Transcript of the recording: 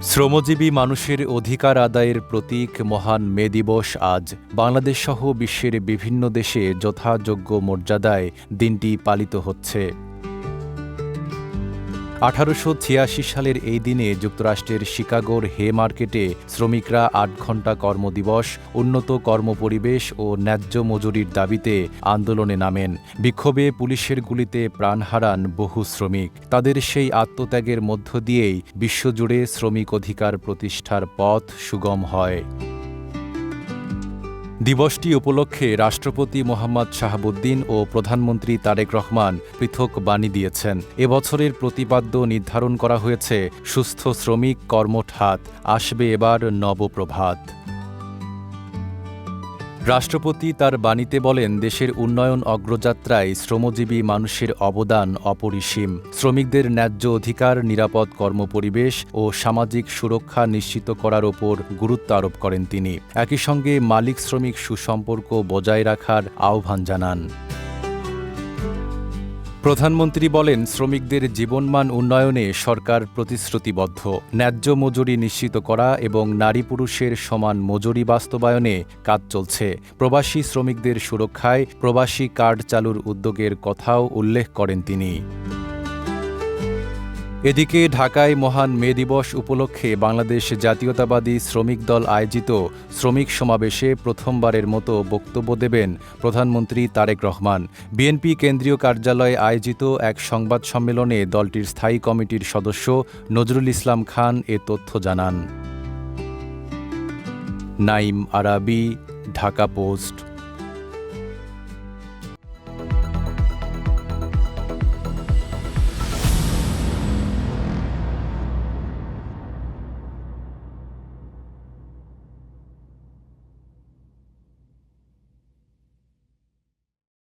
শ্রমজীবী মানুষের অধিকার আদায়ের প্রতীক মহান মে দিবস আজ বাংলাদেশসহ বিশ্বের বিভিন্ন দেশে যথাযোগ্য মর্যাদায় দিনটি পালিত হচ্ছে। 1886 সালের এই দিনে যুক্তরাষ্ট্রের শিকাগোর হে মার্কেটে শ্রমিকরা ৮ ঘণ্টা কর্মদিবস, উন্নত কর্মপরিবেশ ও ন্যায্য মজুরির দাবিতে আন্দোলনে নামেন। বিক্ষোভে পুলিশের গুলিতে প্রাণ হারান বহু শ্রমিক। তাদের সেই আত্মত্যাগের মধ্য দিয়েই বিশ্বজুড়ে শ্রমিক অধিকার প্রতিষ্ঠার পথ সুগম হয়। দিবসটি উপলক্ষে রাষ্ট্রপতি মোহাম্মদ শাহাবুদ্দিন ও প্রধানমন্ত্রী তারেক রহমান পৃথক বাণী দিয়েছেন। এবছরের প্রতিপাদ্য নির্ধারণ করা হয়েছে সুস্থ শ্রমিক কর্মঠ হাত, আসবে এবার নবপ্রভাত। রাষ্ট্রপতি তার বাণীতে বলেন, দেশের উন্নয়ন অগ্রযাত্রায় শ্রমজীবী মানুষের অবদান অপরিসীম। শ্রমিকদের ন্যায্য অধিকার, নিরাপদ কর্মপরিবেশ ও সামাজিক সুরক্ষা নিশ্চিত করার ওপর গুরুত্ব আরোপ করেন তিনি। একই সঙ্গে মালিক শ্রমিক সুসম্পর্ক বজায় রাখার আহ্বান জানান। প্রধানমন্ত্রী বলেন, শ্রমিকদের জীবনমান উন্নয়নে সরকার প্রতিশ্রুতিবদ্ধ। ন্যায্য মজুরি নিশ্চিত করা এবং নারী পুরুষের সমান মজুরি বাস্তবায়নে কাজ চলছে। প্রবাসী শ্রমিকদের সুরক্ষায় প্রবাসী কার্ড চালুর উদ্যোগের কথাও উল্লেখ করেন তিনি। এদিকে ঢাকায় মহান মে দিবস উপলক্ষে বাংলাদেশ জাতীয়তাবাদী শ্রমিক দল আয়োজিত শ্রমিক সমাবেশে প্রথমবারের মতো বক্তব্য দেবেন প্রধানমন্ত্রী তারেক রহমান। বিএনপি কেন্দ্রীয় কার্যালয়ে আয়োজিত এক সংবাদ সম্মেলনে দলটির স্থায়ী কমিটির সদস্য নজরুল ইসলাম খান এ তথ্য জানান। নাঈম আরাবী, ঢাকা পোস্ট।